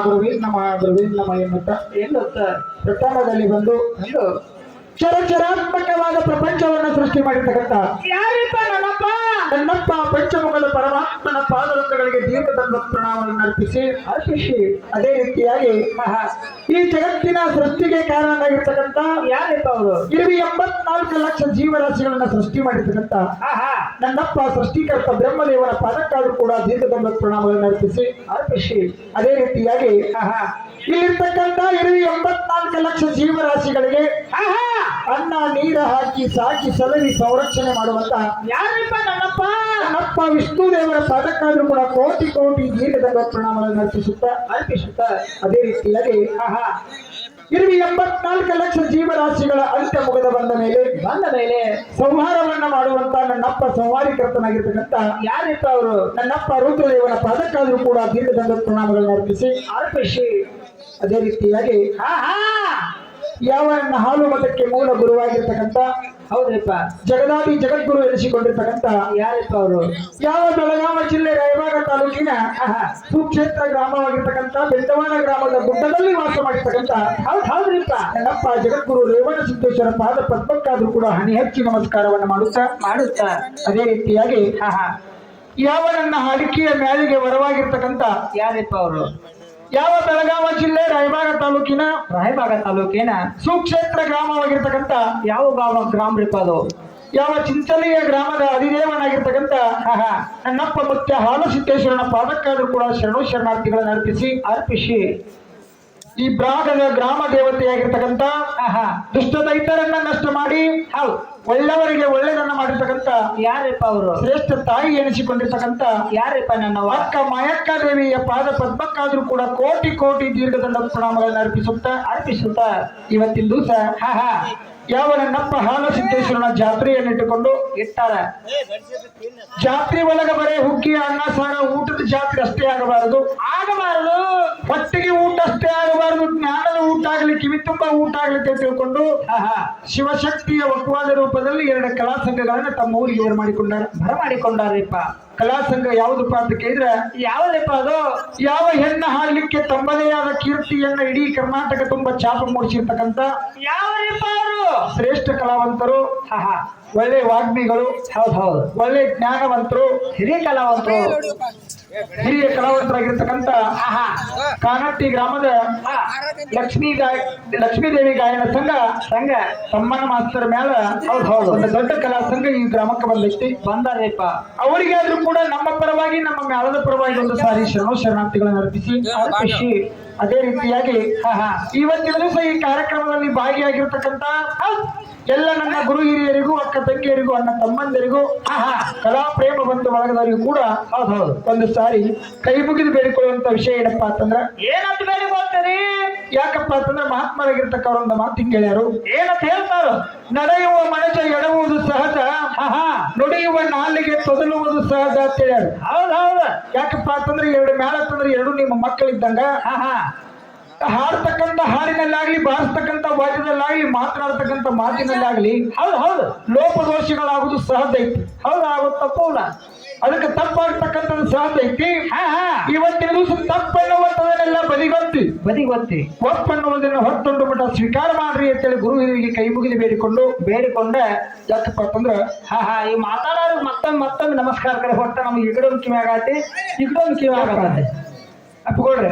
ಗುರುವೇ ನಮಃ ಗುರುವೇ ನಮಃ ಎನ್ನುತ್ತ ಪ್ರಥಮದಲ್ಲಿ ಬಂದು ಚರಾತ್ಮಕವಾದ ಪ್ರಪಂಚವನ್ನ ಸೃಷ್ಟಿ ಮಾಡಿರ್ತಕ್ಕಂಥ ಯಾರಿಪ್ಪ ನನ್ನಪ್ಪ ಪಂಚಮುಖದ ಪರಮಾತ್ಮನ ಪಾದರತ್ನಗಳಿಗೆ ದೀರ್ಘದಂಡ ಪ್ರಣಾಮವನ್ನು ಅರ್ಪಿಸಿ ಅದೇ ರೀತಿಯಾಗಿ ಈ ಜಗತ್ತಿನ ಸೃಷ್ಟಿಗೆ ಕಾರಣರಾಗಿರ್ತಕ್ಕಂಥ ಯಾರಿಪ್ಪ ಅವರು 84 ಲಕ್ಷ ಜೀವರಾಶಿಗಳನ್ನ ಸೃಷ್ಟಿ ಮಾಡಿರ್ತಕ್ಕಂಥ ನನ್ನಪ್ಪ ಸೃಷ್ಟಿಕರ್ತ ಬ್ರಹ್ಮದೇವನ ಪಾದಕ್ಕಾದ್ರೂ ಕೂಡ ದೀರ್ಘದಂಡ ಪ್ರಣಾಮವನ್ನು ಅರ್ಪಿಸಿ ಅದೇ ರೀತಿಯಾಗಿ ಇಲ್ಲಿರ್ತಕ್ಕಂಥ 84 ಲಕ್ಷ ಜೀವರಾಶಿಗಳಿಗೆ ಅನ್ನ ನೀರ ಹಾಕಿ ಸಾಕಿ ಸಲಹಿ ಸಂರಕ್ಷಣೆ ಮಾಡುವಂತ ಯಾರಿಪ್ಪ ನನ್ನಪ್ಪ ವಿಷ್ಣು ದೇವರ ಪಾದಕ್ಕಾದ್ರೂ ಕೂಡ ಕೋಟಿ ಕೋಟಿ ದೀರ್ಘದಂಡ ಪ್ರಣಾಮಗಳನ್ನು ಅರ್ಪಿಸುತ್ತಾ ಅದೇ ರೀತಿಯಾಗಿ 84 ಲಕ್ಷ ಜೀವರಾಶಿಗಳ ಅಂತ್ಯ ಮುಗದ ಬಂದ ಮೇಲೆ ಸಂಹಾರವನ್ನ ಮಾಡುವಂತ ನನ್ನಪ್ಪ ಸಂಹಾರಿಕರ್ತನಾಗಿರ್ತಕ್ಕಂಥ ಯಾರಿಪ್ಪ ಅವರು ನನ್ನಪ್ಪ ರುದ್ರದೇವನ ಪಾದಕ್ಕಾದ್ರೂ ಕೂಡ ದೀರ್ಘದಂಡ ಪ್ರಣಾಮಗಳನ್ನು ಅರ್ಪಿಸಿ ಅದೇ ರೀತಿಯಾಗಿ ಯಾವ ಹಾಲು ಮತಕ್ಕೆ ಮೂಲ ಗುರುವಾಗಿರ್ತಕ್ಕಂಥ ಹೌದ್ರಿಪ್ಪ ಜಗದಾದಿ ಜಗದ್ಗುರು ಎನಿಸಿಕೊಂಡಿರ್ತಕ್ಕಂಥ ಯಾರಿಪ್ಪ ಅವರು ಯಾವ ಬೆಳಗಾವಿ ಜಿಲ್ಲೆ ರಾಯಬಾಗ ತಾಲೂಕಿನ ಸುಕ್ಷೇತ್ರ ಗ್ರಾಮವಾಗಿರ್ತಕ್ಕಂಥ ಬೆಂಡವಾಡ ಗ್ರಾಮದ ಗುಡ್ಡದಲ್ಲಿ ವಾಸ ಮಾಡಿರ್ತಕ್ಕಂಥ ಹೌದ್ರಿಪ್ಪ ನನ್ನಪ್ಪ ಜಗದ್ಗುರು ರೇವಣ ಸಿದ್ದೇಶ್ವರ ಪಾದ ಪದ್ಮಕ್ಕಾದ್ರೂ ಕೂಡ ಹಣಿ ಹಚ್ಚಿ ನಮಸ್ಕಾರವನ್ನು ಮಾಡುತ್ತಾ ಅದೇ ರೀತಿಯಾಗಿ ಯಾವ ನನ್ನ ಅಡಿಕೆಯ ಮ್ಯಾಲಿಗೆ ವರವಾಗಿರ್ತಕ್ಕಂಥ ಯಾರಿಪ್ಪ ಅವರು ಯಾವ ಬೆಳಗಾವಿ ಜಿಲ್ಲೆ ರಾಯಬಾಗ ತಾಲೂಕಿನ ಸುಕ್ಷೇತ್ರ ಗ್ರಾಮವಾಗಿರ್ತಕ್ಕಂಥ ಯಾವ ಗ್ರಾಮ ಅದು ಯಾವ ಚಿಂಚಲಿಯ ಗ್ರಾಮದ ಅಧಿದೇವನಾಗಿರ್ತಕ್ಕಂಥ ನನ್ನಪ್ಪ ಮುತ್ಯ ಹಾಲು ಸಿದ್ದೇಶ್ವರನ ಪಾದಕ್ಕಾದ್ರೂ ಕೂಡ ಶರಣಾರ್ಥಿಗಳನ್ನು ಅರ್ಪಿಸಿ ಈ ಭಾಗದ ಗ್ರಾಮ ದೇವತೆಯಾಗಿರ್ತಕ್ಕಂಥ ದುಷ್ಟ ದೈತ್ಯರನ್ನ ನಷ್ಟ ಮಾಡಿ ಒಳ್ಳೆಯವರಿಗೆ ಒಳ್ಳೆಯದನ್ನ ಮಾಡಿರ್ತಕ್ಕಂಥ ಯಾರಿಪ್ಪ ಅವರು ಶ್ರೇಷ್ಠ ತಾಯಿ ಎನಿಸಿಕೊಂಡಿರ್ತಕ್ಕಂಥ ಯಾರಿಪ್ಪ ನನ್ನ ಅಕ್ಕ ಮಾಯಕ್ಕ ದೇವಿಯ ಪಾದ ಪದ್ಮಕ್ಕಾದ್ರೂ ಕೂಡ ಕೋಟಿ ಕೋಟಿ ದೀರ್ಘದಂಡ ಪ್ರಣಾಮಗಳನ್ನು ಅರ್ಪಿಸುತ್ತಾ ಇವತ್ತಿನ ದಿವಸ ಯಾವ ನನ್ನಪ್ಪ ಹಾಲು ಸಿದ್ದೇಶ್ವರನ ಜಾತ್ರೆಯನ್ನಿಟ್ಟುಕೊಂಡು ಇಟ್ಟಾರ. ಜಾತ್ರೆ ಒಳಗ ಬರೇ ಹುಗ್ಗಿ ಅನ್ನ ಸಾರ ಊಟದ ಜಾತ್ರೆ ಅಷ್ಟೇ ಆಗಬಾರದು ಹೊಟ್ಟಿಗೆ ಊಟ ಅಷ್ಟೇ ಆಗಬಾರದು, ಜ್ಞಾನದ ಊಟ ಆಗ್ಲಿ, ಕಿವಿ ತುಂಬಾ ಊಟ ಆಗ್ಲಿ ಅಂತ ತಿಳ್ಕೊಂಡು ಶಿವಶಕ್ತಿಯ ಒಕ್ಕವಾದ ರೂಪದಲ್ಲಿ 2 ಕಲಾ ಸಂಘಗಳನ್ನ ತಮ್ಮ ಊರಿಗೆ ಬರಮಾಡಿಕೊಂಡಾರಪ್ಪ. ಕಲಾ ಸಂಘ ಯಾವುದಪ್ಪ ಅಂತ ಕೇಳಿದ್ರೆ ಯಾವುದಪ್ಪ ಅದು? ಯಾವ ಹೆಣ್ಣ ಹಾಡ್ಲಿಕ್ಕೆ ತಮ್ಮದೇ ಆದ ಕೀರ್ತಿಯನ್ನ ಇಡೀ ಕರ್ನಾಟಕ ತುಂಬಾ ಛಾಪ ಮೂಡಿಸಿರ್ತಕ್ಕಂಥ ಯಾವಪ್ಪ ಅವರು ಶ್ರೇಷ್ಠ ಕಲಾವಂತರು, ಒಳ್ಳೆ ವಾಗ್ಮಿಗಳು, ಹೌದು ಒಳ್ಳೆ ಜ್ಞಾನವಂತರು, ಹಿರಿಯ ಕಲಾವಂತರಾಗಿರ್ತಕ್ಕಂಥ ಕಾನಟ್ಟಿ ಗ್ರಾಮದ ಲಕ್ಷ್ಮೀದೇವಿ ಗಾಯನ ಸಂಘ ತಮ್ಮನ ಮಾಸ್ತರ ಮೇಲ ಒಂದು ದೊಡ್ಡ ಕಲಾ ಸಂಘ ಈ ಗ್ರಾಮಕ್ಕೆ ಬಂದಾರಪ್ಪ. ಅವರಿಗಾದ್ರೂ ಕೂಡ ನಮ್ಮ ಪರವಾಗಿ, ನಮ್ಮ ಮೇಳದ ಪರವಾಗಿ ಒಂದು ಸಾರಿ ಶರಣಾರ್ಥಿಗಳನ್ನು ಅರ್ಪಿಸಿ ಅದೇ ರೀತಿಯಾಗಿ ಇವತ್ತಿನ ದಿವಸ ಈ ಕಾರ್ಯಕ್ರಮದಲ್ಲಿ ಭಾಗಿಯಾಗಿರ್ತಕ್ಕಂಥ ಎಲ್ಲ ನನ್ನ ಗುರು ಹಿರಿಯರಿಗೂ, ಅಕ್ಕ ತಂಗಿಯರಿಗೂ, ಅಣ್ಣ ತಮ್ಮಂದಿರಿಗೂ, ಕಲಾ ಪ್ರೇಮ ಬಂಧು ಬಳಗದವರಿಗೂ ಕೂಡ ಒಂದು ಸಾರಿ ಕೈ ಮುಗಿದು ಬೇಡಿಕೊಳ್ಳುವಂತ ವಿಷಯ ಏನಪ್ಪಾ ಅಂತಂದ್ರ, ಏನಂತ ಬೇಡಿಕೊಳ್ತೀರಿ? ಯಾಕಪ್ಪ ಅಂತಂದ್ರೆ ಮಹಾತ್ಮರಾಗಿರ್ತಕ್ಕವ್ರ ಒಂದು ಮಾತಿಂಗ್ ಹೇಳ್ಯಾರು. ಏನಂತ ಹೇಳ್ತಾರು? ನಡೆಯುವ ಮನುಷ್ಯ ಎಡವುವುದು ಸಹಜ, ನುಡಿಯುವ ನಾಲಿಗೆ ತೊದಲುವುದು ಸಹಜ ಅಂತ ಹೇಳ್ಯಾರು. ಹೌದೌದು. ಯಾಕಪ್ಪ ಅಂತಂದ್ರೆ 2 ಮೇಳ ಅಂತಂದ್ರೆ 2 ನಿಮ್ಮ ಮಕ್ಕಳಿದ್ದಂಗ. ಹಾಡ್ತಕ್ಕಂಥ ಹಾಡಿನಲ್ಲಾಗ್ಲಿ, ಬಾರಿಸ್ತಕ್ಕಂಥ ವಾದ್ಯದಲ್ಲಾಗ್ಲಿ, ಮಾತನಾಡ್ತಕ್ಕಂಥ ಮಾತಿನಲ್ಲಾಗ್ಲಿ ಹೌದು ಲೋಪದೋಷಗಳಾಗುವುದು ಸಹಜ ಐತಿ. ತಪ್ಪಲ್ಲ, ಅದಕ್ಕೆ ತಪ್ಪಾಗ್ತಕ್ಕಂಥದ್ದು ಸಹಜ ಐತಿ. ಇವತ್ತಿನ ದಿವಸ ತಪ್ಪೆನ್ನುವಂಥದನ್ನೆಲ್ಲ ಬದಿಗೊತ್ತಿ ಒಪ್ಪನ್ನುವುದನ್ನು ಹೊತ್ತೊಂಡು ಬಿಟ್ಟ ಸ್ವೀಕಾರ ಮಾಡ್ರಿ ಅಂತೇಳಿ ಗುರು ಹಿರಿಯರಿಗೆ ಕೈ ಮುಗಿದು ಬೇಡಿಕೊಂಡೆ. ಯಾಕಪ್ಪ ಅಂತಂದ್ರ ಈ ಮಾತಾಡೋರು ಮತ್ತೊಮ್ಮೆ ನಮಸ್ಕಾರ ಕರೆ ಹೊಟ್ಟ ನಮ್ಗೆ ಇಗಡೊಂದು ಕಿವಿ ಆಗತ್ತೆ, ಇಗಡೊಂದು ಕಿವಿ ಆಗತ್ತೆ. ಅಪ್ಪಿಕೊಳ್ರಿ.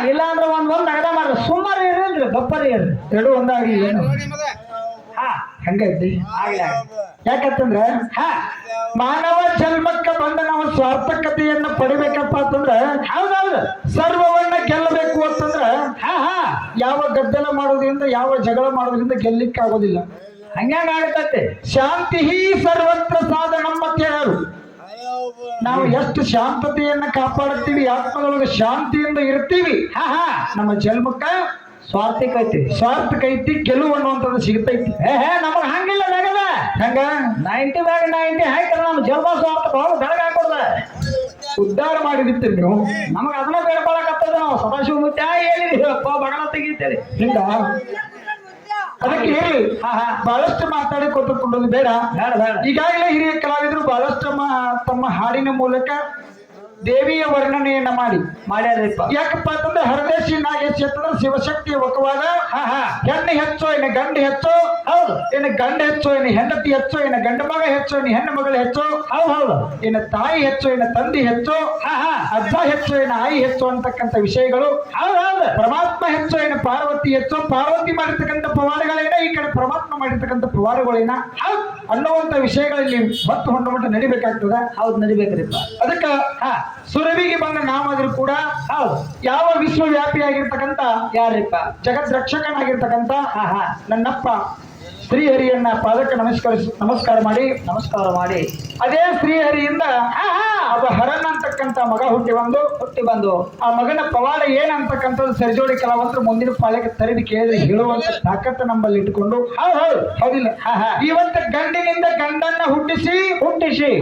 ಇಲ್ಲ ಅಂದ್ರೆ ಒಂದ್ ಅಗದ ಮಾಡ್ರಿ, ಸುಮಾರು ಇರ್ರಿ, ಗಪ್ಪರಿ ಇರ್ರಿ, 2 ಒಂದಾಗಿ ಏನು ಹಂಗೈತಿ. ಯಾಕಂತಂದ್ರೆ ಮಾನವ ಜನ್ಮಕ್ಕ ಬಂದ ನಾವು ಸ್ವಾರ್ಥಕತೆಯನ್ನ ಪಡಿಬೇಕಪ್ಪ ಅಂತಂದ್ರೆ ಹೌದೌದು, ಸರ್ವವನ್ನ ಗೆಲ್ಲಬೇಕು ಅಂತಂದ್ರ ಯಾವ ಗದ್ದಲ ಮಾಡೋದ್ರಿಂದ, ಯಾವ ಜಗಳ ಮಾಡೋದ್ರಿಂದ ಗೆಲ್ಲಿಕ್ಕೆ ಆಗೋದಿಲ್ಲ. ಹಂಗ ಆಗತ್ತೆ. ಶಾಂತಿ ಸರ್ವತ್ರ ಸಾಧನಂ ಅಂತ ಹೇಳರು. ನಾವು ಎಷ್ಟು ಶಾಂತತೆಯನ್ನ ಕಾಪಾಡುತ್ತೀವಿ, ಆತ್ಮದೊಳಗೆ ಶಾಂತಿಯಿಂದ ಇರ್ತೀವಿ, ನಮ್ಮ ಜನ್ಮಕ್ಕ ಸ್ವಾರ್ಥಕೈತಿ ಗೆಲುವು ಅನ್ನುವಂಥದ್ದು ಸಿಗ್ತೈತಿ. ನಮಗ್ ಹಂಗಿಲ್ಲ ನಗದ ಹಂಗ 90 ಹಾಯ್ತಾರ ನಮ್ಮ ಜನ್ಮ ಸ್ವಾರ್ಥ ಬೆಳಗ ಹಾಕೋದ ಉದ್ಧಾರ ಮಾಡಿದಿತ್ತು ನೀವು. ನಮಗ ಅದನ್ನ ಬೇಡ್ಕೊಳಕತ್ತದ. ನಾವು ಸದಾಶಿವ ಮುತ್ಯ ಹೇಳಿದೀವಪ್ಪ, ಬಗಣ ತೆಗಿತೇಳಿ ಹಿಂಗ ಅದಕ್ಕೆ ಹೇಳಿ ಬಹಳಷ್ಟು ಮಾತಾಡಿ ಕೊಟ್ಟುಕೊಳ್ಳೋದು ಬೇಡ. ಈಗಾಗಲೇ ಹಿರಿಯ ಕಲಾವಿದರು ಬಹಳಷ್ಟು ತಮ್ಮ ಹಾಡಿನ ಮೂಲಕ ದೇವಿಯ ವರ್ಣನೆಯನ್ನ ಮಾಡಿ ಮಾಡ್ಯಾರಿಪ್ಪ. ಯಾಕಪ್ಪ ಅಂತಂದ್ರೆ ಹರದೇಶಿ ನಾಗೇಶಿ ಅಂತಂದ್ರೆ ಶಿವಶಕ್ತಿಯ ಒಕ್ಕವಾದ ಹೆಣ್ಣು ಹೆಚ್ಚು ಏನ ಗಂಡು ಹೆಚ್ಚು ಹೌದು ಏನ ಗಂಡ ಹೆಚ್ಚು ಏನ ಹೆಂಡತಿ ಹೆಚ್ಚು ಏನ ಗಂಡ ಮಗ ಹೆಚ್ಚು ಏನ ಹೆಣ್ಣು ಮಗಳು ಹೆಚ್ಚು ಹೌದು ಏನ ತಾಯಿ ಹೆಚ್ಚು ಏನ ತಂದೆ ಹೆಚ್ಚು ಅಜ್ಜ ಹೆಚ್ಚು ಏನ ಆಯಿ ಹೆಚ್ಚು ಅಂತಕ್ಕಂಥ ವಿಷಯಗಳು ಹೌದು ಪರಮಾತ್ಮ ಹೆಚ್ಚು ಏನ ಪಾರ್ವತಿ ಹೆಚ್ಚು ಪಾರ್ವತಿ ಮಾಡಿರ್ತಕ್ಕಂಥ ಪವಾಡಗಳೇನ ಈ ಕಡೆ ಪರಮಾತ್ಮ ಮಾಡಿರ್ತಕ್ಕಂಥ ಪವಾಡಗಳೇನ ಅನ್ನುವಂತ ವಿಷಯಗಳಲ್ಲಿ ಹೊತ್ತು ಹೊಂಡ ಮಟ್ಟ ನಡಿಬೇಕಾಗ್ತದ. ಹೌದು ನಡಿಬೇಕ್ರಿಪ್ಪ. ಅದಕ್ಕ ಸುರವಿಗೆ ಬಂದ ನಾವಾದ್ರೂ ಕೂಡ ಹೌದು ಯಾವ ವಿಶ್ವವ್ಯಾಪಿಯಾಗಿರ್ತಕ್ಕಂಥ ಯಾರಿಪ್ಪ ಜಗತ್ ರಕ್ಷಕನಾಗಿರ್ತಕ್ಕಂಥ ನನ್ನಪ್ಪ ಶ್ರೀಹರಿಯನ್ನ ಪಾದಕ್ಕೆ ನಮಸ್ಕಾರ ಮಾಡಿ ಅದೇ ಶ್ರೀಹರಿಯಿಂದ ಒಬ್ಬ ಹರನ್ ಅಂತಕ್ಕಂಥ ಮಗ ಹುಟ್ಟಿ ಬಂದು ಆ ಮಗನ ಪವಾಡ ಏನಂತಕ್ಕಂಥದ್ದು ಸರಿಜೋಡಿ ಕಲಾವಂತರು ಮುಂದಿನ ಪಾಳ್ಯಕ್ಕೆ ತರಿದು ಕೇಳಿ ಹೇಳುವಂತ ತಾಕತ್ತ ನಮ್ಮಲ್ಲಿ ಇಟ್ಕೊಂಡು ಹೌದಿಲ್ಲ ಇವತ್ತ ಗಂಡಿನಿಂದ ಗಂಡನ್ನ ಹುಟ್ಟಿಸಿ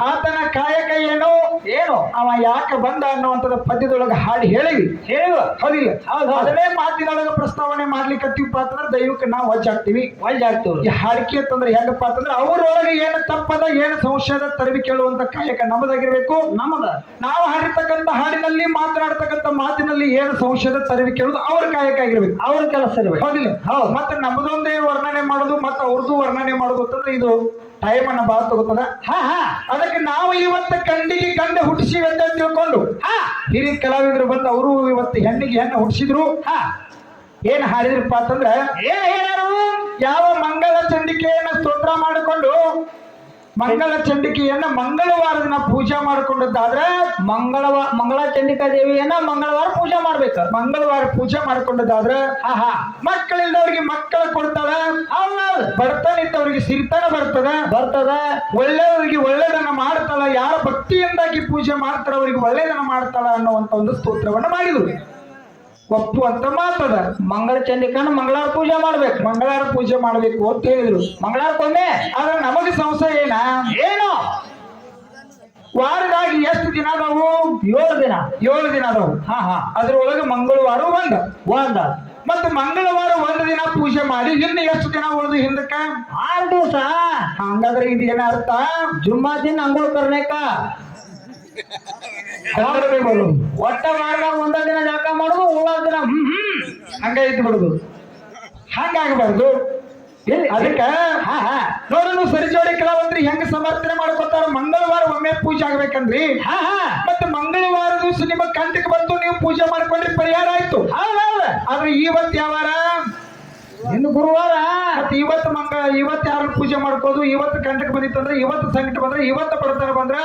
ಆತನ ಕಾಯಕ ಏನು ಅವ ಯಾಕೆ ಬಂದ ಅನ್ನುವಂಥದ್ದು ಪದ್ಯದೊಳಗೆ ಹಾಡಿ ಹೇಳಿವಿ ಹೌದಿಲ್ಲ ಅದನ್ನೇ ಮಾತಿನೊಳಗೆ ಪ್ರಸ್ತಾವನೆ ಮಾಡ್ಲಿಕ್ಕತ್ತೀವಪ್ಪ ಅಂತಂದ್ರೆ ದೈವಕ್ಕೆ ನಾವು ವಜ್ಜಾಗ್ತೀವಿ ಈ ಹಾಡಿಕೆ ಅಂತಂದ್ರೆ ಹೆಂಗಪ್ಪ ಅಂತಂದ್ರೆ ಅವರೊಳಗೆ ಏನು ತಪ್ಪದ ಏನು ಸಂಶಯದ ತರವಿ ಕೇಳುವಂತ ಕಾಯಕ ನಮ್ಮದಾಗಿರ್ಬೇಕು. ನಾವು ಹಾಡಿರ್ತಕ್ಕಂಥ ಹಾಡಿನಲ್ಲಿ ಮಾತನಾಡ್ತಕ್ಕಂಥ ಮಾತಿನಲ್ಲಿ ಏನು ಸಂಶಯದ ತರವಿ ಕೇಳುದು ಅವ್ರ ಕಾಯಕ ಆಗಿರ್ಬೇಕು, ಅವ್ರ ಕೆಲಸ ಇರ್ಬೇಕು ಹೌದಿಲ್ಲ. ಮತ್ತೆ ನಮ್ಮದೊಂದೇ ವರ್ಣನೆ ಮಾಡೋದು ಮತ್ತೆ ಅವ್ರದ್ದು ವರ್ಣನೆ ಮಾಡೋದು ಅಂತಂದ್ರೆ ಇದು ಟೈಮ್ ಅನ್ನ ಬಾಳ ತಗೋತದ. ಅದಕ್ಕೆ ನಾವು ಇವತ್ತು ಗಂಡಿಗೆ ಗಂಡ ಹುಟ್ಟಿಸಿವಿ ಅಂತ ತಿಳ್ಕೊಂಡು ಹಿರಿಯ ಕಲಾವಿದರು ಬಂದು ಅವರು ಇವತ್ತು ಹೆಣ್ಣಿಗೆ ಹೆಣ್ಣು ಹುಟ್ಟಿಸಿದ್ರು. ಏನ್ ಹಾಡಿದ್ರಪ್ಪ ಅಂತಂದ್ರೆ ಯಾವ ಮಂಗಳ ಚಂಡಿಕೆಯನ್ನ ಸ್ತೋತ್ರ ಮಾಡಿಕೊಂಡು ಮಂಗಳ ಚಂಡಿಕೆಯನ್ನ ಮಂಗಳವಾರ ದಿನ ಪೂಜೆ ಮಾಡಿಕೊಂಡದ್ದಾದ್ರೆ ಮಂಗಳ ಚಂಡಿಕಾ ದೇವಿಯನ್ನ ಮಂಗಳವಾರ ಪೂಜೆ ಮಾಡ್ಬೇಕು. ಮಂಗಳವಾರ ಪೂಜೆ ಮಾಡಿಕೊಂಡದ್ದಾದ್ರೆ ಮಕ್ಕಳಿಲ್ಲದವ್ರಿಗೆ ಮಕ್ಕಳ ಕೊಡ್ತಾಳೆ, ಬಡತನ ಇದ್ದವ್ರಿಗೆ ಸಿರಿತನ ಬರ್ತದ ಒಳ್ಳೆಯವರಿಗೆ ಒಳ್ಳೆದನ್ನ ಮಾಡ್ತಾಳ, ಯಾರ ಭಕ್ತಿಯಿಂದಾಗಿ ಪೂಜೆ ಮಾಡ್ತಾರ ಅವ್ರಿಗೆ ಒಳ್ಳೆದನ್ನ ಮಾಡ್ತಾಳ ಅನ್ನುವಂತ ಒಂದು ಸ್ತೋತ್ರವನ್ನ ಮಾಡಿದ್ರು. ಒಪ್ಪು ಅಂತ ಮಾತದ ಮಂಗಳ ಚಂಡಿಕನ ಮಂಗಳವಾರ ಪೂಜೆ ಮಾಡ್ಬೇಕು ಅಂತ ಹೇಳಿದ್ರು. ಮಂಗಳವಾರಕ್ಕೊಮ್ಮೆ ಆದ್ರೆ ನಮಗೆ ಸಂಶಯ ಏನು ವಾರದಾಗ ಎಷ್ಟು ದಿನ ಅದಾವು? 7 ದಿನ ಅದಾವು. ಅದ್ರೊಳಗೆ ಮಂಗಳವಾರ ಒಂದ ಮತ್ತೆ ಮಂಗಳವಾರ ಒಂದು ದಿನ ಪೂಜೆ ಮಾಡಿ ಇನ್ನು ಎಷ್ಟು ದಿನ ಉಳಿದು ಹಿಂದಕ್ಕ 6 ದಿವಸ. ಹಂಗಾದ್ರೆ ಇದು ಏನ ಅರ್ಥ? ಜುಮ್ಮಾ ದಿನ ಅಂಗುಳ ಕರ್ನೇಕ ಒಟ್ಟ ವಾರದಾಗ ಒಂದ ದಿನ ಜಳಕ ಮಾಡುದು, ಉಳಿದ ದಿನ ಹಂಗ ಇದ್ದು ಬಿಡುದು. ಹಂಗಾಗಬಾರ್ದು. ಅದಕ್ಕ ನೋಡೋಣ ಸರಿಜೋಡಿ ಕಲಾವಂತರಿ ಹೆಂಗ ಸಮರ್ಥನೆ ಮಾಡ್ಕೊತಾರ. ಮಂಗಳವಾರ ಒಮ್ಮೆ ಪೂಜೆ ಆಗ್ಬೇಕಂದ್ರಿ ಮತ್ತೆ ಮಂಗಳವಾರ ದಿವಸ ನಿಮ್ಮ ಕಂಟಕ್ಕೆ ಬಂತು, ನೀವು ಪೂಜೆ ಮಾಡ್ಕೊಂಡ್ರೆ ಪರಿಹಾರ ಆಯ್ತು. ಆದ್ರೆ ಇವತ್ತು ಯಾವಾರ? ಇನ್ನು ಗುರುವಾರ. ಮತ್ತೆ ಇವತ್ತು ಯಾರು ಪೂಜೆ ಮಾಡ್ಕೋದು? ಇವತ್ತು ಕಂಟಕ್ಕೆ ಬಂದಿತ್ತಂದ್ರೆ, ಇವತ್ತು ಸಂಕಟ ಬಂದ್ರೆ, ಇವತ್ತು ಬಡತನ ಬಂದ್ರ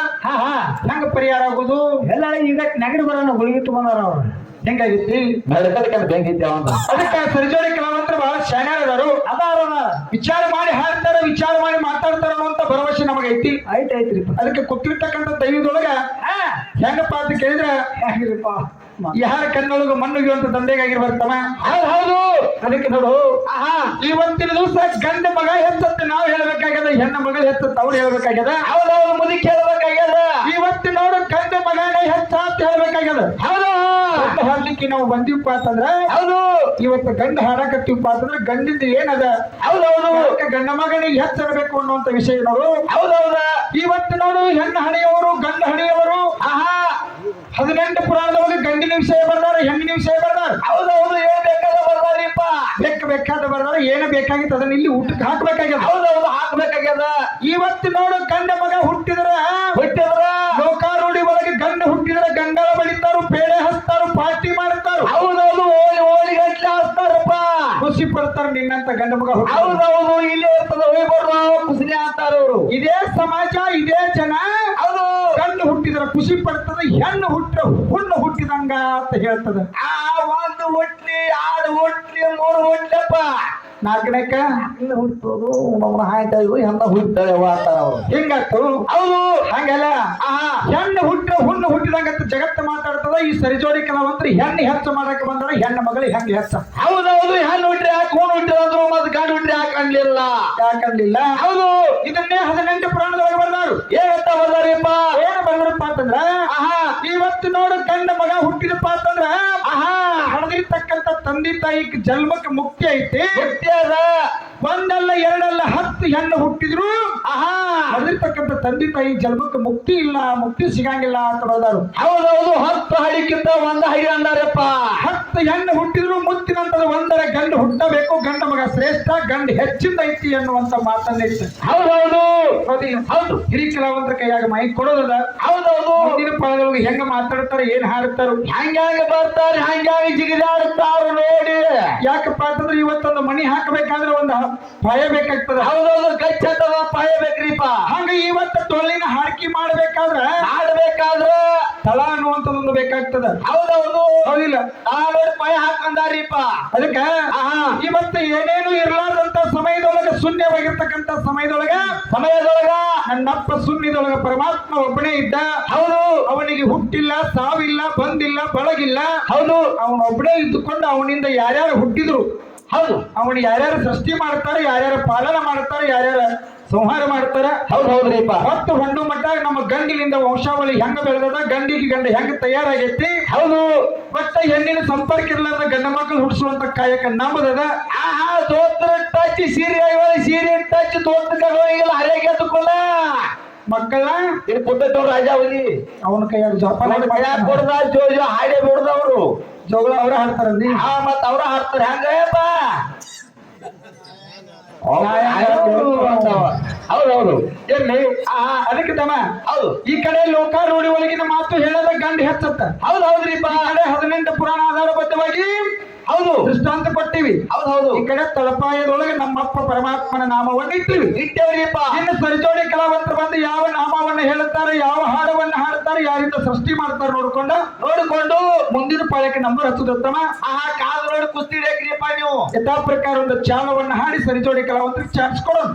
ಹೆಂಗ ಪರಿಹಾರ ಆಗೋದು? ಎಲ್ಲ ಈಗ ನೆಗಡಿ ಬರೋಣ ಗುಳಿಗಿಟ್ಟು ಬಂದಾರ ಅವ್ರು. ಹೆಂಗಾಗಿತ್ತಿ ಅದಕ್ಕೆ ಸರಿಜೋಡಿ ಕಲಾವಂತರು ಬಹಳ ಶಾಣ್ಯರದಾರು. ವಿಚಾರ ಮಾಡಿ ಹಾಡ್ತಾರ, ವಿಚಾರ ಮಾಡಿ ಮಾತಾಡ್ತಾರ ಅನ್ನುವಂತ ಭರವಸೆ ನಮಗೈತಿ. ಐತ್ರಿ. ಅದಕ್ಕೆ ಕೂತಿರ್ತಕ್ಕಂಥ ದೈವದೊಳಗ ಹೆಂಗಪ್ಪ ಅಂತ ಕೇಳಿದ್ರೆ ಹೆಂಗಿರಪ್ಪ ಯಾರ ಕಣ್ಣೊಳಗ ಮಣ್ಣುಗೆ ಅಂತ ದಂಧೆಗಾಗಿರ್ಬರ್ತವ. ಹೌದು. ಅದಕ್ಕೆ ನೋಡು ಇವತ್ತಿನ ದಿವಸ ಗಂಡ ಮಗ ಹೆಚ್ಚತ್ತೆ ನಾವು ಹೇಳ್ಬೇಕಾಗ್ಯದ, ಹೆಣ್ಣ ಮಗಳು ಹೆಚ್ಚತ್ತ ಅವ್ರು ಹೇಳ್ಬೇಕಾಗ್ಯದ. ಹೌದೌದು ಮುದುಕಿ ಹೇಳ್ಬೇಕಾಗ್ಯದ. ಇವತ್ತು ನೋಡು ಗಂಡ ಮಗನೇ ಹೆಚ್ಚ ಅಂತ ಹೇಳ್ಬೇಕಾಗ್ಯದ. ಹೌದು. ಹಾಡ್ಲಿಕ್ಕೆ ನಾವು ಬಂದಿವಪ್ಪ ಅಂತಂದ್ರ ಹೌದು. ಇವತ್ತು ಗಂಡ ಹಾಡಕತ್ತೀವಪ್ಪ ಅಂತಂದ್ರೆ ಗಂಡಿಂದ ಏನದ? ಹೌದೌದು. ಗಂಡ ಮಗನಿಗೆ ಹೆಚ್ಚಬೇಕು ಅನ್ನುವಂತ ವಿಷಯ ನೋಡು. ಹೌದೌದ. ಇವತ್ತು ನೋಡು ಹೆಣ್ಣು ಹಣಿಯವರು ಗಂಡ ಹಣಿಯವರು 18 ಪುರಾಣದೊಳಗೆ ಗಂಡಿನ ವಿಷಯ ಬರ್ದಾರ, ಹೆಣ್ಣಿನ ವಿಷಯ ಬರ್ದಾರ. ಹೌದೌದು. ಏನ್ ಬೇಕಾದ ಬರ್ದಾರಿಪ್ಪ, ಬೇಕಾದ ಬರ್ದಾರ. ಏನು ಬೇಕಾಗಿತ್ತು ಅದನ್ನ ಇಲ್ಲಿ ಊಟಕ್ಕೆ ಹಾಕ್ಬೇಕಾಗ್ಯದ. ಹೌದೌದು ಹಾಕ್ಬೇಕಾಗ್ಯದ. ಇವತ್ತು ನೋಡು ಗಂಡ ಮಗ ಹುಟ್ಟಿದ್ರ ಲೋಕಾರೂಢಿ ಒಳಗೆ ಗಂಡ ಹುಟ್ಟಿದ್ರ ಗಂಗಾಳ ಬಳಿತಾರು, ಪೇಡೆ ಹಚ್ತಾರು, ಪಾರ್ಟಿ ಮಾಡ್ತಾರು. ಹೌದೌದು. ಹೋಳಿ ಗಂಟ್ಲೆ ಹಚ್ತಾರಪ್ಪ, ಖುಷಿ ಪಡ್ತಾರ ನಿನ್ನಂತ ಗಂಡ ಮಗ. ಹೌದೌದು. ಇಲ್ಲಿ ಇರ್ತದ ಖುಷಿ ಅಂತಾರ ಅವರು. ಇದೇ ಸಮಾಜ, ಇದೇ ಜನ. ಹೌದು. ಗಂಡು ಹುಟ್ಟಿದ್ರ ಖುಷಿ ಪಡ್ತದ, ಹೆಣ್ಣು ಹುಟ್ಟಿರ ಹುಣ್ಣು ಹುಟ್ಟಿದಂಗ ಅಂತ ಹೇಳ್ತದ. ಒಂದು ಹುಟ್ಲಿ, 2 ಹುಟ್ಲಿ, 3 ಹುಟ್ಲಪ್ಪ, 4ನೇಕ ಹುಟ್ಟೋದು ಹೆಣ್ಣ ಹುಡ್ತಾಳೆ ಅಂತಾರ ಅವ್ರು. ಹಿಂಗಾಯ್ತು. ಹೌದು. ಹಂಗಲ್ಲ ಹೆಣ್ಣು ಹುಟ್ಟಿರ ಹುಣ್ಣು ಹುಟ್ಟಿದಂಗಂತ ಜಗತ್ತು ಮಾತಾಡ್ತದ. ಈ ಸರಿಜೋಡಿ ಕಲಾವಂತರು ಹೆಣ್ಣು ಹೆಚ್ಚು ಮಾಡಕ್ ಬಂದಾರ, ಹೆಣ್ಣು ಮಗಳು ಹೆಂಗ ಹೆಚ್ಚ. ಹೌದೌದು. ಹೆಣ್ಣು ಹುಟ್ಟ್ರಿ ಯಾಕೆ ಹೂಣು ಹುಟ್ಟಿದ್ರು, ಮತ್ತೆ ಗಂಡು ಹುಟ್ಟ್ರಿ ಯಾಕಂಡ್ಲಿಲ್ಲ. ಹೌದು. ಇದನ್ನೇ 18 ಪುರಾಣದೊಳಗೆ ಬಂದಾರು. ಏನಂತ ಬಂದಾರಿಪ್ಪ? ಏನು ಬಂದ್ರಪ್ಪ ಅಂತಂದ್ರ ಇವತ್ತು ನೋಡು ಗಂಡ ಮಗ ಹುಟ್ಟಿದಪ್ಪ ಅಂತಂದ್ರ ಹಣದಿರ್ತಕ್ಕಂಥ ತಂದೆ ತಾಯಿ ಜನ್ಮಕ್ಕೆ ಮುಕ್ತಿ ಐತಿ. ಒಂದಲ್ಲ ಎರಡಲ್ಲ 10 ಹೆಣ್ಣು ಹುಟ್ಟಿದ್ರು ಆಹಾ ಅದಿರ್ತಕ್ಕಂಥ ತಂದೆ ತಾಯಿ ಜನ್ಮಕ್ಕೆ ಮುಕ್ತಿ ಇಲ್ಲ, ಮುಕ್ತಿ ಸಿಗಂಗಿಲ್ಲ ಅಂತ ಬರೋದಾರು. ಹೌದೌದು 10 ಹಡಿಕ್ಕಿಂತ ಒಂದ ಹಡಿ ಅಂದಾರಪ್ಪ. 10 ಹೆಣ್ಣು ಹುಟ್ಟಿದ್ರು ಮುತ್ತಿನಂತದ ಒಂದರ ಗಂಡು ಹುಟ್ಟಬೇಕು, ಗಂಡ ಮಗ ಶ್ರೇಷ್ಠ, ಗಂಡು ಹೆಚ್ಚಿಂದ ಐತಿ ಅನ್ನುವಂತ ಮಾತನ್ನಿತ್ತು. ಹೌದೌದು ಹೌದಿಲ್ಲ? ಹೌದು ಹಿರಿ ಕಲಾವಂತರ ಕೈಯಾಗ ಮೈ ಕೊಡೋದದ. ಹೌದೌದು ಮುಂದಿನ ಪಾದಗಳಿಗೆ ಹೆಂಗ ಮಾತಾಡ್ತಾರೆ, ಏನ್ ಹಾಡ್ತಾರು, ಹಂಗಾಗಿ ಬರ್ತಾರೆ, ಹಂಗಾಗಿ ಜಿಗಿದಾಡುತ್ತಾರ ನೋಡಿ. ಯಾಕಪ್ಪ ಅಂತಂದ್ರೆ ಇವತ್ತೊಂದು ಮಣಿ ಹಾಕಬೇಕಾದ್ರೆ ಒಂದು ಭಯ ಬೇಕಾಗ್ತದ. ಹೌದೌದು ಗಚ್ಚತವ ಪಾಯ ಬೇಕ್ರಿಪ್ಪ. ಹಂಗ ಇವತ್ತ ಟೊಳ್ಳಿನ ಹಾಡ್ಕಿ ಮಾಡ್ಬೇಕಾದ್ರ ಆಡ್ಬೇಕಾದ್ರ ತಳ ಅನ್ನುವಂಥದ್ದೊಂದು ಬೇಕಾಗ್ತದ. ಹೌದೌದು ಹೌದಿಲ್ಲ? ನೋಡಿ ಪಾಯ ಹಾಕಂದಾರಿಪ್ಪ. ಅದಕ್ಕ ಇವತ್ತು ಏನೇನು ಇರ್ಲಾರ್ದಂತ ಸಮಯದೊಳಗ, ಶೂನ್ಯವಾಗಿರ್ತಕ್ಕಂಥ ಸಮಯದೊಳಗ ನನ್ನಪ್ಪ ಶೂನ್ಯದೊಳಗ ಪರಮಾತ್ಮ ಒಬ್ಬನೇ ಇದ್ದ. ಹೌದು ಅವನಿಗೆ ಹುಟ್ಟಿಲ್ಲ, ಸಾವಿಲ್ಲ, ಬಂದಿಲ್ಲ, ಬಳಗಿಲ್ಲ. ಹೌದು ಅವನ ಒಬ್ಬನೇ ಇದ್ದುಕೊಂಡು ಅವನಿಂದ ಯಾರ್ಯಾರು ಹುಟ್ಟಿದ್ರು, ಹೌದು ಅವನು ಯಾರ್ಯಾರು ಸೃಷ್ಟಿ ಮಾಡ್ತಾರೆ, ಯಾರ್ಯಾರು ಪಾಲನ ಮಾಡ್ತಾರೆ, ಯಾರ್ಯಾರ ಸಂಹಾರ ಮಾಡ್ತಾರ. ಹೌದು ಹೌದ್ರಿಪ್ಪ. ಮತ್ತು ಹೊಂಡು ಮಟ್ಟ ನಮ್ಮ ಗಂಡಿನಿಂದ ವಂಶಾವಳಿ ಹೆಂಗ ಬೆಳೆದದ, ಗಂಡಿಗೆ ಗಂಡ ಹೆಂಗ ತಯಾರಾಗೈತಿ. ಹೌದು ಮತ್ತ ಹೆಣ್ಣಿನ ಸಂಪರ್ಕ ಇರ್ಲಾರ್ದ ಗಂಡ ಮಕ್ಕಳು ಹುಟ್ಟಿಸುವಂತ ಕಾಯಕ ನಮ್ಮದದ. ಆಹಾ ದೋತ್ರ ಟಚ್ ಸೀರೆ ಸೀರೆ ಟಚ್ ದೋತ್ರ ಹರಿಯಾಗಿ ಎತ್ತುಕೊಳ್ಳ ಮಕ್ಕಳ ಇದು ಕೊಟ್ಟವ್ರು ರಾಜಾವಲಿ ಅವನ ಕೈಯಾಗ ಜೋಪಾನ ಮಯ ಕೊಡ್ದ ಜೋ ಹಾಡೇ ಬಿಡ್ದವ್ರು ಜೋಗಳ ಅವ್ರ ಹಾಡ್ತಾರಲ್ಲಿ. ಮತ್ತ ಅವ್ರ ಹಾಡ್ತಾರೆ ಹಂಗಪ್ಪ. ಹೌದೌದು ಎಲ್ಲಿ ಅದಕ್ಕೆ ತಮ್ಮ ಹೌದು ಈ ಕಡೆ ಲೋಕಾರೂಢಿ ಒಳಗಿನ ಮಾತು ಹೇಳದ ಗಂಡು ಹೆಚ್ಚತ್ತ. ಹೌದು ಹೌದ್ರಿಪ್ಪ. ಈ ಕಡೆ 18 ಪುರಾಣ ಆಧಾರಬದ್ಧವಾಗಿ ಹೌದು ದೃಷ್ಟಾಂತ ಕೊಟ್ಟಿವಿ. ಹೌದು ಹೌದು ಈ ಕಡೆ ತಳಪಾಯದೊಳಗೆ ನಮ್ಮಪ್ಪ ಪರಮಾತ್ಮನ ನಾಮವನ್ನು ಇಟ್ಟಿವಿ. ಇಟ್ಟೇವ್ರಿಪ್ಪ. ಇನ್ನು ಸರಿಜೋಡಿ ಕಲಾವಂತರು ಬಂದು ಯಾವ ನಾಮವನ್ನು ಹೇಳುತ್ತಾರೆ, ಯಾವ ಹಾಡವನ್ನು ಹಾಡ್ತಾರೆ, ಯಾರಿಂದ ಸೃಷ್ಟಿ ಮಾಡ್ತಾರೆ ನೋಡಿಕೊಂಡು ಮುಂದಿನ ಪಾಯಕ್ಕೆ ನಂಬರ್ ಹಚ್ಚುದತ್ತಮ. ಆಹಾ ಕಾದು ನೋಡಿ ಕುಸ್ತಿ ಹಿಡಿಯಕ್ರಿಪ್ಪ ನೀವು. ಯಥಾ ಪ್ರಕಾರ ಒಂದು ಚಾಲವನ್ನು ಹಾಡಿ ಸರಿಜೋಡಿ ಕಲಾವಂತರಿಗೆ ಚಾನ್ಸ್ ಕೊಡೋಣ.